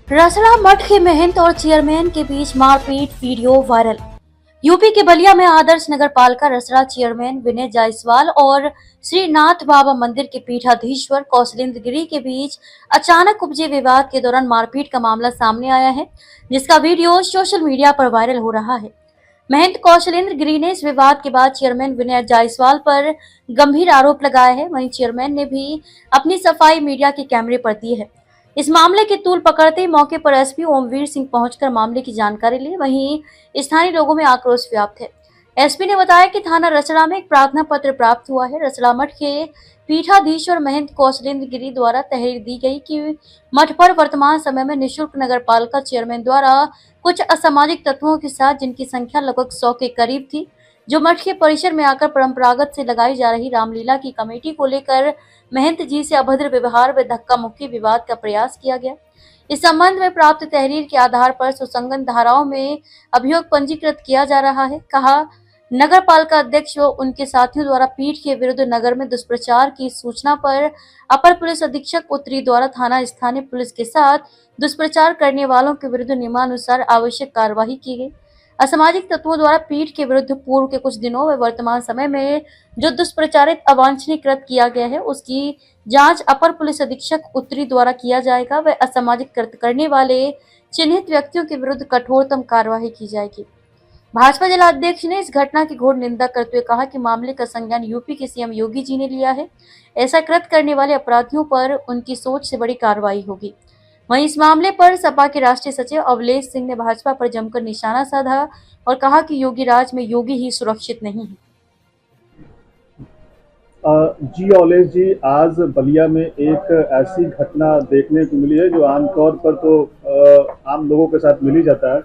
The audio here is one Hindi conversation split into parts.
रसड़ा मठ के महंत और चेयरमैन के बीच मारपीट वीडियो वायरल। यूपी के बलिया में आदर्श नगर पालिका रसड़ा चेयरमैन विनय जायसवाल और श्रीनाथ बाबा मंदिर के पीठाधीश्वर कौशलेंद्र गिरी के बीच अचानक उपजे विवाद के दौरान मारपीट का मामला सामने आया है, जिसका वीडियो सोशल मीडिया पर वायरल हो रहा है। महंत कौशलेंद्र गिरी ने इस विवाद के बाद चेयरमैन विनय जायसवाल पर गंभीर आरोप लगाया है। वहीं चेयरमैन ने भी अपनी सफाई मीडिया के कैमरे पर दी है। इस मामले की तूल पकड़ते ही मौके पर एसपी ओमवीर सिंह पहुंचकर मामले की जानकारी ली। वहीं स्थानीय लोगों में आक्रोश व्याप्त है। एसपी ने बताया कि थाना रसड़ा में एक प्रार्थना पत्र प्राप्त हुआ है। रसड़ा मठ के पीठाधीश्वर महंत कौशलेंद्र गिरी द्वारा तहरीर दी गई कि मठ पर वर्तमान समय में निःशुल्क नगर पालिका चेयरमैन द्वारा कुछ असामाजिक तत्वों के साथ, जिनकी संख्या लगभग 100 के करीब थी, जो मठ के परिसर में आकर परंपरागत से लगाई जा रही रामलीला की कमेटी को लेकर महंत जी से अभद्र व्यवहार व धक्का मुक्की विवाद का प्रयास किया गया। इस संबंध में प्राप्त तहरीर के आधार पर सुसंगत धाराओं में अभियोग पंजीकृत किया जा रहा है। कहा, नगर पालिका अध्यक्ष व उनके साथियों द्वारा पीठ के विरुद्ध नगर में दुष्प्रचार की सूचना पर अपर पुलिस अधीक्षक उत्तरी द्वारा थाना स्थानीय पुलिस के साथ दुष्प्रचार करने वालों के विरुद्ध नियमानुसार आवश्यक कार्यवाही की गई। असामाजिक तत्वों द्वारा पीठ के विरुद्ध पूर्व के कुछ दिनों व वर्तमान समय में जो दुष्प्रचारित अवांछनीय कृत्य किया गया है, उसकी जांच अपर पुलिस अधीक्षक उत्तरी द्वारा किया जाएगा। व असामाजिक कृत्य करने वाले चिन्हित व्यक्तियों के विरुद्ध कठोरतम कार्यवाही की जाएगी। भाजपा जिलाध्यक्ष ने इस घटना की घोर निंदा करते हुए कहा कि मामले का संज्ञान यूपी के सीएम योगी जी ने लिया है। ऐसा कृत्य करने वाले अपराधियों पर उनकी सोच से बड़ी कार्रवाई होगी। वहीं इस मामले पर सपा के राष्ट्रीय सचिव अवलेश सिंह ने भाजपा पर जमकर निशाना साधा और कहा कि योगी राज में योगी ही सुरक्षित नहीं है। जी अवलेश जी, आज बलिया में एक ऐसी घटना देखने को मिली है जो आमतौर पर तो आम लोगों के साथ मिल ही जाता है,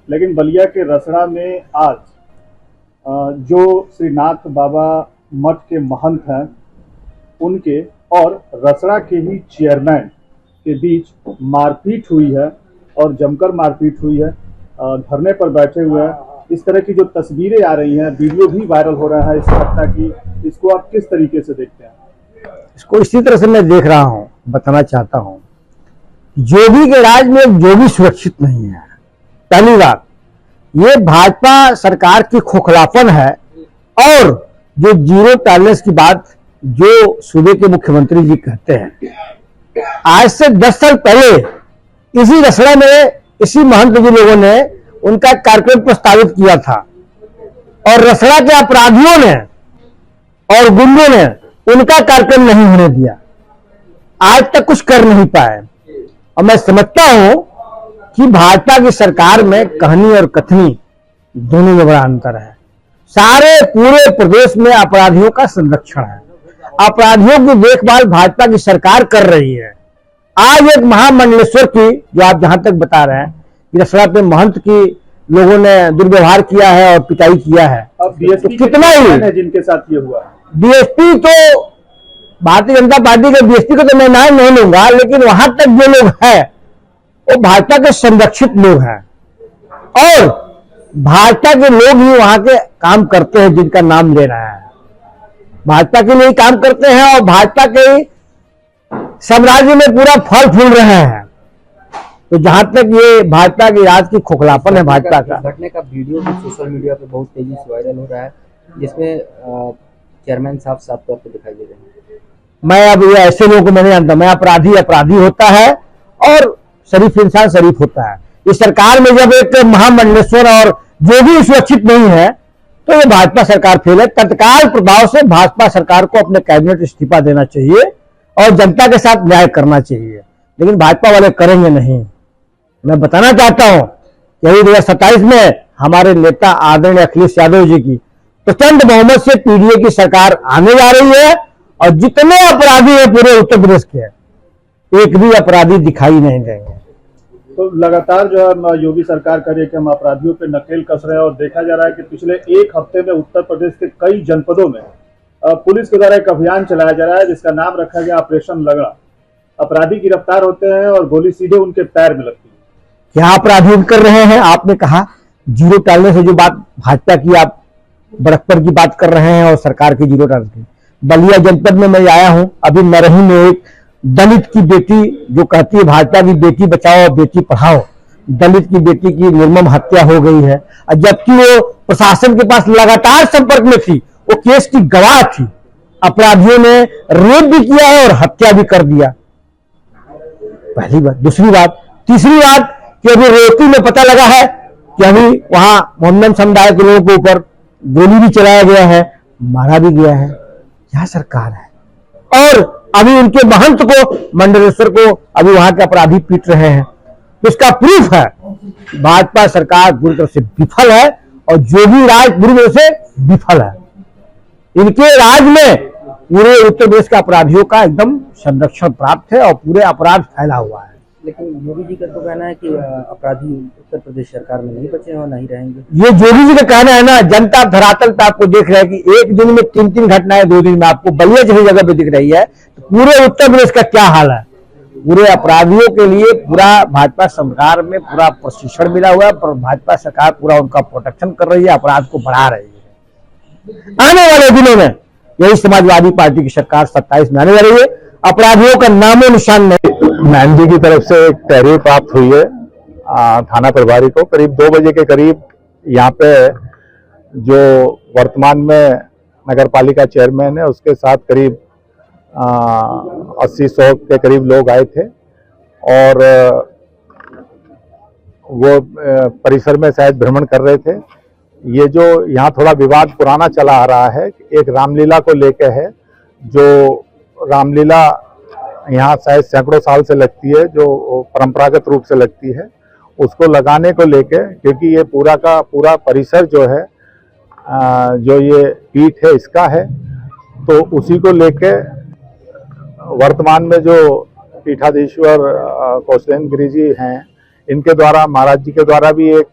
लेकिन बलिया के रसड़ा में आज जो श्रीनाथ बाबा मठ के महंत हैं उनके और रसड़ा के ही चेयरमैन के बीच मारपीट हुई है और जमकर मारपीट हुई है। धरने पर बैठे हुए हैं। इस तरह की जो तस्वीरें आ रही हैं, वीडियो भी वायरल हो रहा है इस घटना की, इसको आप किस तरीके से देखते हैं? इसको इसी तरह से मैं देख रहा हूं, बताना चाहता हूं, योगी के राज में योगी सुरक्षित नहीं है। पहली बात, ये भाजपा सरकार की खोखलापन है और जो जीरो टॉलरेंस की बात जो सूबे के मुख्यमंत्री जी कहते हैं, आज से 10 साल पहले इसी रसड़ा में इसी महंत जी लोगों ने उनका कार्यक्रम प्रस्तावित किया था और रसड़ा के अपराधियों ने और गुंडों ने उनका कार्यक्रम नहीं होने दिया। आज तक कुछ कर नहीं पाए। और मैं समझता हूं कि भाजपा की सरकार में कहनी और कथनी दोनों में बड़ा अंतर है। सारे पूरे प्रदेश में अपराधियों का संरक्षण है, अपराधियों की देखभाल भाजपा की सरकार कर रही है। आज एक महामंडलेश्वर की, जो आप जहां तक बता रहे हैं, रसड़ा पे महंत की लोगों ने दुर्व्यवहार किया है और पिटाई किया है, अब डीएसपी तो कितना ही है जिनके साथ ये हुआ है? डीएसपी तो भारतीय जनता पार्टी के डीएसपी को तो मैं नाम नहीं लूंगा, लेकिन वहां तक जो लोग हैं वो भाजपा के संरक्षित लोग हैं और भाजपा के लोग ही वहां के काम करते हैं जिनका नाम ले रहा है। भाजपा के लिए काम करते हैं और भाजपा के साम्राज्य में पूरा फल फूल रहे हैं। तो जहां तक ये भाजपा की राज की खोखलापन है भाजपा का। घटने का वीडियो भी सोशल मीडिया पे बहुत तेजी से वायरल हो रहा है, जिसमें चेयरमैन साहब साफ तौर पे दिखाई दे रहे हैं। मैं अब ये ऐसे लोगों को मैं नहीं जानता। मैं अपराधी होता है और शरीफ इंसान शरीफ होता है। इस सरकार में जब एक महामंडलेश्वर और जो भी सुरक्षित नहीं है तो ये भाजपा सरकार फेल है। तत्काल प्रभाव से भाजपा सरकार को अपने कैबिनेट इस्तीफा देना चाहिए और जनता के साथ न्याय करना चाहिए, लेकिन भाजपा वाले करेंगे नहीं। मैं बताना चाहता हूं यही 2027 में हमारे नेता आदरणीय अखिलेश यादव जी की प्रचंड बहुमत से पीडीए की सरकार आने जा रही है और जितने अपराधी हैं पूरे उत्तर प्रदेश के, एक भी अपराधी दिखाई नहीं देंगे। तो लगातार जो है योगी सरकार कर रही है कि हम अपराधियों पे नकेल कस रहे हैं और देखा जा रहा है कि पिछले एक हफ्ते में उत्तर प्रदेश के कई जनपदों में पुलिस के द्वारा एक अभियान चलाया जा रहा है जिसका नाम रखा गया ऑपरेशन लगड़ा। अपराधी गिरफ्तार होते हैं और गोली सीधे उनके पैर में लगती है। क्या अपराधी कर रहे हैं? आपने कहा जीरो टॉलरेंस से जो बात भाजपा की, आप बड़कपर की बात कर रहे हैं और सरकार की जीरो टॉलरेंस की। बलिया जनपद में मैं आया हूं, अभी मरही में एक दलित की बेटी जो कहती है भाजपा की बेटी बचाओ बेटी पढ़ाओ, दलित की बेटी की निर्मम हत्या हो गई है, और जबकि वो प्रशासन के पास लगातार संपर्क में थी, वो केस की गवाह थी। अपराधियों ने रेप भी किया है और हत्या भी कर दिया। पहली बात। दूसरी बात, तीसरी बात कि अभी रेवती में पता लगा है कि अभी वहां मोहम्मद समुदाय के लोगों के ऊपर गोली भी चलाया गया है, मारा भी गया है। क्या सरकार है। और अभी उनके महंत को, मंडलेश्वर को, अभी वहां के अपराधी पीट रहे हैं। तो इसका प्रूफ है भाजपा सरकार पूरी तरह से विफल है और योगी राज पूरी तरह से विफल है। इनके राज में पूरे उत्तर प्रदेश के अपराधियों का एकदम संरक्षण प्राप्त है और पूरे अपराध फैला हुआ है। लेकिन योगी जी का तो कहना है कि अपराधी उत्तर प्रदेश सरकार में नहीं बचे और नहीं रहेंगे। ये योगी जी का कहना है ना, जनता धरातल पे आपको देख रहा है कि एक दिन में 3-3 घटनाएं 2 दिन में आपको बलिया जैसी जगह पे दिख रही है। तो पूरे उत्तर प्रदेश का क्या हाल है। पूरे अपराधियों के लिए पूरा भाजपा सरकार में पूरा प्रशिक्षण मिला हुआ है, पर भाजपा सरकार पूरा उनका प्रोटेक्शन कर रही है, अपराध को बढ़ा रही है। आने वाले दिनों में यही समाजवादी पार्टी की सरकार 27 में आने वाली है। अपराधियों का नामो निशान नहीं। मैम जी की तरफ से एक तहरीर प्राप्त हुई है थाना प्रभारी को। करीब 2 बजे के करीब यहाँ पे जो वर्तमान में नगर पालिका चेयरमैन है उसके साथ करीब 80-100 के करीब लोग आए थे और वो परिसर में शायद भ्रमण कर रहे थे। ये जो यहाँ थोड़ा विवाद पुराना चला आ रहा है, एक रामलीला को लेके है। जो रामलीला यहाँ शायद सैकड़ों साल से लगती है, जो परंपरागत रूप से लगती है, उसको लगाने को लेके, क्योंकि ये पूरा का पूरा परिसर जो है जो ये पीठ है इसका है, तो उसी को लेके वर्तमान में जो पीठाधीश्वर कौशलेंद्र गिरि जी हैं, इनके द्वारा, महाराज जी के द्वारा भी एक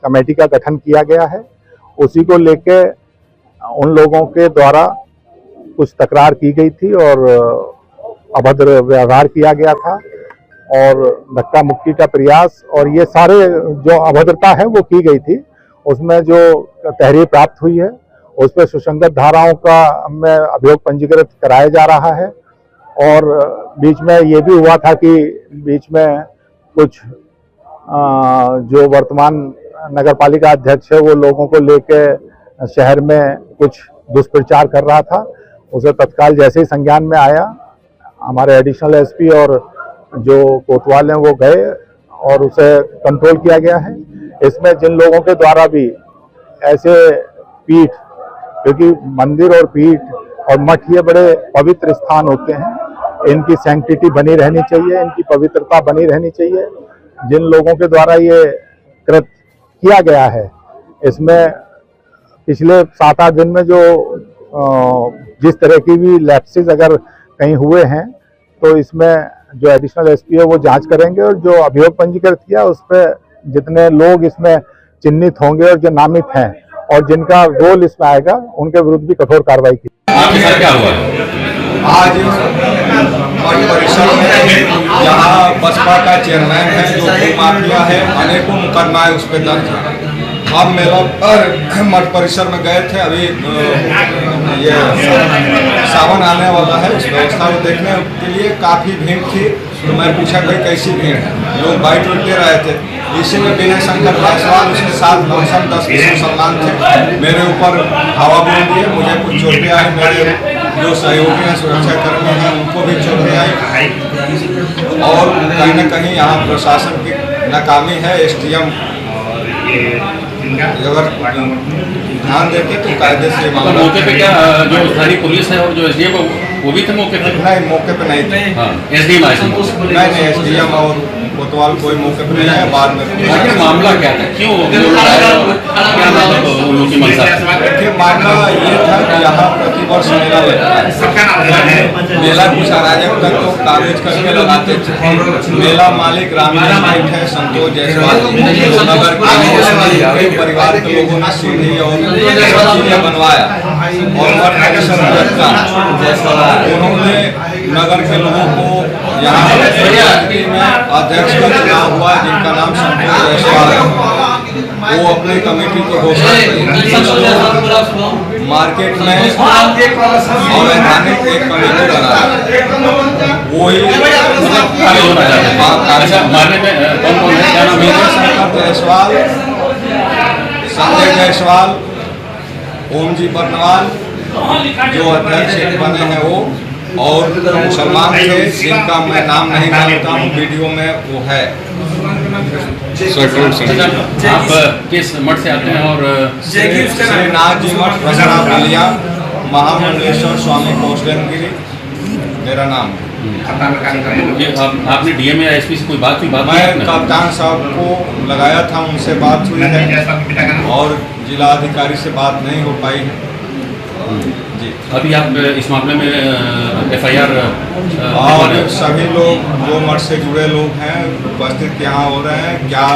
कमेटी का गठन किया गया है। उसी को लेके उन लोगों के द्वारा कुछ तकरार की गई थी और अभद्र व्यवहार किया गया था और धक्का मुक्की का प्रयास, और ये सारे जो अभद्रता है वो की गई थी। उसमें जो तहरीर प्राप्त हुई है उस पर सुसंगत धाराओं का में अभियोग पंजीकृत कराया जा रहा है। और बीच में ये भी हुआ था कि बीच में कुछ जो वर्तमान नगर पालिका अध्यक्ष है वो लोगों को लेके शहर में कुछ दुष्प्रचार कर रहा था। उसे तत्काल जैसे ही संज्ञान में आया, हमारे एडिशनल एसपी और जो कोतवाल हैं वो गए और उसे कंट्रोल किया गया है। इसमें जिन लोगों के द्वारा भी ऐसे पीठ, क्योंकि मंदिर और पीठ और मठ ये बड़े पवित्र स्थान होते हैं, इनकी सैंक्टिटी बनी रहनी चाहिए, इनकी पवित्रता बनी रहनी चाहिए। जिन लोगों के द्वारा ये कृत किया गया है, इसमें पिछले 7-8 दिन में जो जिस तरह की भी लैप्सेस अगर कहीं हुए हैं, तो इसमें जो एडिशनल एसपी है वो जांच करेंगे और जो अभियोग पंजीकृत किया उस पर जितने लोग इसमें चिन्हित होंगे और जो नामित हैं और जिनका रोल इसमें आएगा, उनके विरुद्ध भी कठोर कार्रवाई की। क्या हुआ आज मठ परिसर में यहाँ बसपा का चेयरमैन है जो भू माफिया है, अनेकों मुकदमा है उस पर दर्ज है। हम मेला पर मठ परिसर में गए थे। अभी ये सावन आने वाला है, उस व्यवस्था को देखने के लिए काफ़ी भीड़ थी। तो मैं पूछा भाई कैसी भीड़ है, लोग बाइट उठ दे रहे थे। इसी में विनय शंकर जायसवाल उसके साथ 10 मुसलमान थे, मेरे ऊपर हवा बोल दिए, मुझे कुछ चोटें आई। मेरे जो सहयोगी हैं, सुरक्षा कर्मी हैं, उनको भी चोटें आई। और कहीं न कहीं यहाँ प्रशासन की नाकामी है। SDM अगर ध्यान देते तो कायदे से मौके पे क्या जो स्थानीय पुलिस है और जो SDM वो भी थे मौके पे? नहीं, मौके पे नहीं थे। SDM आए थे? नहीं, SDM और कोतवाल कोई मौके पे नहीं है। बाद में मामला क्या था, क्यों क्या मतलब उन लोगों की मंशा? देखिए, मामला ये था कि यहाँ प्रतिवर्ष मेला लगता है। मेला कुछ अराजक तक तो कागज करके लगाते थे। मेला मालिक रामलीला नाइट है संतोष जायसवाल, नगर के परिवार के लोगों ने सीढ़ी और चीजें बनवाया और उन्होंने नगर के लोगों को यहाँ में अध्यक्ष का चुनाव हुआ जिनका नाम संतोष जायसवाल है, वो अपनी कमेटी की घोषणा मार्केट में अवैधानिक एक कमेटी बनाया। वो वही आगे होना चाहते हैं। अच्छा, मारने में कौन कौन है, क्या नाम है? शंकर जायसवाल, संजय जायसवाल, ओम जी बर्नवाल जो अध्यक्ष बने हैं वो, और मुसलमान थे जिनका मैं नाम नहीं जानता हूँ, वीडियो में वो है। अच्छा, आप किस मठ से आते हैं? और श्रीनाथ जी मठ रसड़ा बलिया, महामंडलेश्वर स्वामी कौशलेन्द्रगिरी मेरा नाम है। ये आपने डीएम या एसपी से कोई बात हुई? मैं कप्तान साहब को लगाया था, उनसे बात हुई है और जिलाधिकारी से बात नहीं हो पाई है जी। अभी आप इस मामले में FIR और सभी लोग जो मठ से जुड़े लोग हैं उपस्थित यहाँ हो रहे हैं, क्या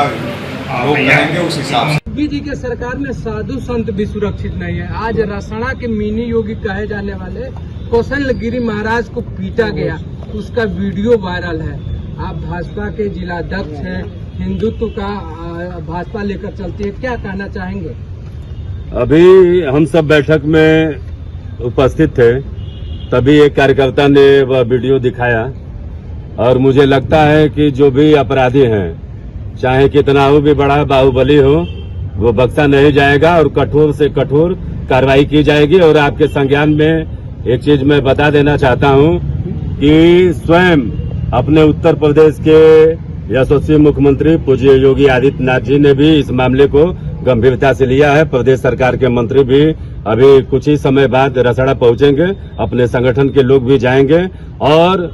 लोग कहेंगे उस हिसाब से। योगी जी के सरकार में साधु संत भी सुरक्षित नहीं है। आज रसड़ा के मिनी योगी कहे जाने वाले कौशलगिरी महाराज को पीटा गया, उसका वीडियो वायरल है। आप भाजपा के जिलाध्यक्ष हैं, हिंदुत्व का भाजपा लेकर चलती है, क्या कहना चाहेंगे? अभी हम सब बैठक में उपस्थित थे, तभी एक कार्यकर्ता ने वह वीडियो दिखाया और मुझे लगता है कि जो भी अपराधी हैं, चाहे कितना भी बड़ा बाहुबली हो, वो बख्शा नहीं जाएगा और कठोर से कठोर कार्रवाई की जाएगी। और आपके संज्ञान में एक चीज मैं बता देना चाहता हूं कि स्वयं अपने उत्तर प्रदेश के यशस्वी मुख्यमंत्री पूज्य योगी आदित्यनाथ जी ने भी इस मामले को गंभीरता से लिया है। प्रदेश सरकार के मंत्री भी अभी कुछ ही समय बाद रसड़ा पहुंचेंगे, अपने संगठन के लोग भी जाएंगे और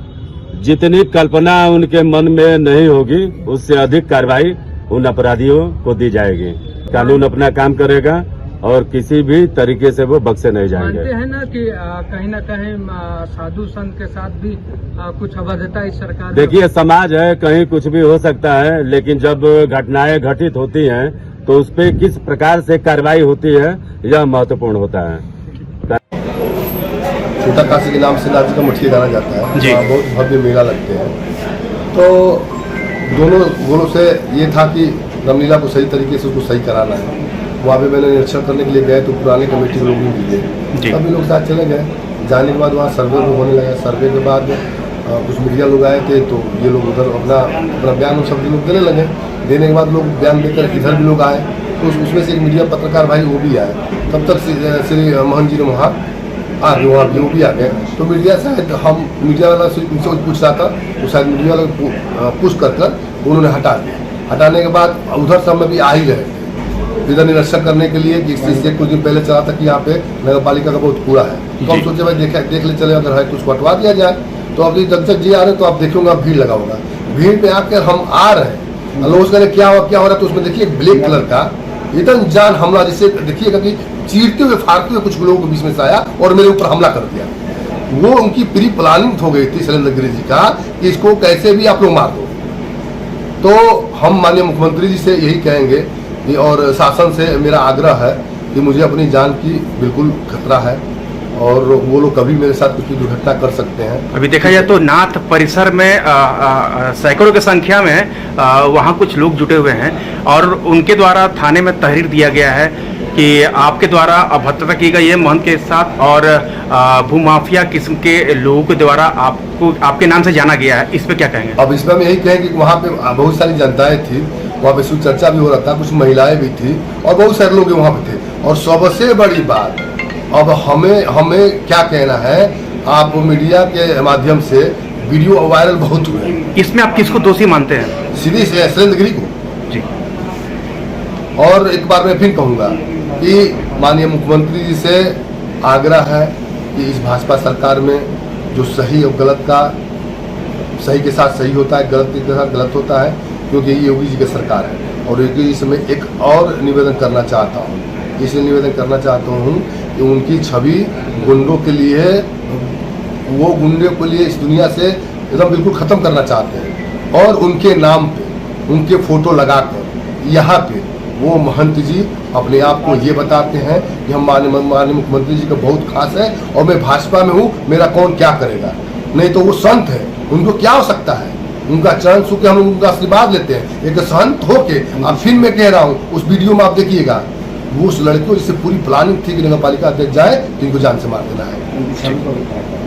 जितनी कल्पना उनके मन में नहीं होगी उससे अधिक कार्रवाई उन अपराधियों को दी जाएगी। कानून अपना काम करेगा और किसी भी तरीके से वो बख्शे नहीं जाएंगे। मानते हैं ना कि कहीं ना कहीं साधु संत के साथ भी कुछ अवैधता इस सरकार। देखिए, समाज है, कहीं कुछ भी हो सकता है, लेकिन जब घटनाएं घटित होती हैं तो उस पर किस प्रकार से कार्रवाई होती है यह महत्वपूर्ण होता है। छोटा काशी के नाम से नाथ जी का मठिया जाना जाता है जी। बहुत भव्य मेला लगते हैं। तो दोनों गोलों से ये था कि रामलीला को सही तरीके से उसको सही कराना है। वहाँ पे मैंने निरीक्षण करने के लिए गए तो पुराने कमेटी के लोग भी मिले, सभी लोग साथ चले गए। जाने के बाद वहाँ सर्वे होने लगा। सर्वे के बाद कुछ मीडिया लोग आए थे तो ये लोग उधर अपना बयान सब लोग देने लगे। देने के बाद लोग बयान देकर इधर भी लोग आए तो उसमें से एक मीडिया पत्रकार भाई वो भी आए। तब तक श्री मोहन जी ने वहाँ आ गए, वहाँ वो भी आ गए। तो मीडिया शायद हम मीडिया वाला से उनसे पूछ रहा था तो शायद मीडिया वाला पुश कर उन्होंने हटा दिया। हटाने के बाद उधर सब में भी आ ही रहे इधर निरीक्षण करने के लिए कि इससे कुछ दिन पहले चला था कि यहाँ पे नगर पालिका का बहुत कूड़ा है। तो हम सोचे भाई देख ले चले, अगर है तो उसको हटवा दिया जाए। तो अभी दक्षक जी आ रहे हैं तो आप देखोगे भीड़ लगा होगा। भीड़ पे आकर हम आ रहे हैं, लोग कह रहे क्या हो रहा है, तो उसमें देखिए ब्लैक कलर का इतना जान हमला, जिससे देखिएगा कि चीरते हुए फाड़ते हुए कुछ लोगों के बीच में से आया और मेरे ऊपर हमला कर दिया। वो उनकी प्री प्लानिंग हो गई थी शैलेंद्र जी का कि इसको कैसे भी आप लोग मार दो। तो हम माननीय मुख्यमंत्री जी से यही कहेंगे और शासन से मेरा आग्रह है कि मुझे अपनी जान की बिल्कुल खतरा है और वो लोग कभी मेरे साथ कुछ भी दुर्घटना कर सकते हैं। अभी देखा जाए तो नाथ परिसर में सैकड़ों की संख्या में वहाँ कुछ लोग जुटे हुए हैं और उनके द्वारा थाने में तहरीर दिया गया है कि आपके द्वारा अभद्रता की गई है महंत के साथ और भूमाफिया किस्म के लोगों के द्वारा आपको आपके नाम से जाना गया है। इस पे क्या कहेंगे? अब इसमें हम यही कहेंगे कि वहाँ पे बहुत सारी जनताएं थी, वहाँ पे चर्चा भी हो रहा था, कुछ महिलाएं भी थी और बहुत सारे लोग वहाँ पे थे। और सबसे बड़ी बात अब हमें क्या कहना है, आप मीडिया के माध्यम से वीडियो वायरल बहुत हुए, इसमें आप किसको दोषी मानते हैं? सीधी शैलेंद्र गिरी को जी। और एक बार मैं फिर कहूँगा कि माननीय मुख्यमंत्री जी से आग्रह है कि इस भाजपा सरकार में जो सही और गलत का सही के साथ सही होता है, गलत के साथ गलत होता है, क्योंकि ये योगी जी की सरकार है। और इसमें एक और निवेदन करना चाहता हूँ, इसलिए निवेदन करना चाहता हूँ कि उनकी छवि गुंडों के लिए, वो गुंडों के लिए इस दुनिया से एकदम बिल्कुल ख़त्म करना चाहते हैं। और उनके नाम पे उनके फोटो लगाकर यहाँ पे वो महंत जी अपने आप को ये बताते हैं कि हम माननीय मुख्यमंत्री जी का बहुत खास है और मैं भाजपा में हूँ, मेरा कौन क्या करेगा। नहीं तो वो संत है, उनको क्या हो सकता है, उनका चरण छू के हम उनका आशीर्वाद लेते हैं। एक संत होके अब फिर मैं कह रहा हूँ, उस वीडियो में आप देखिएगा वो उस लड़के को जिससे पूरी प्लानिंग थी कि नगर पालिका अध्यक्ष जाए तो इनको जान से मार देना है।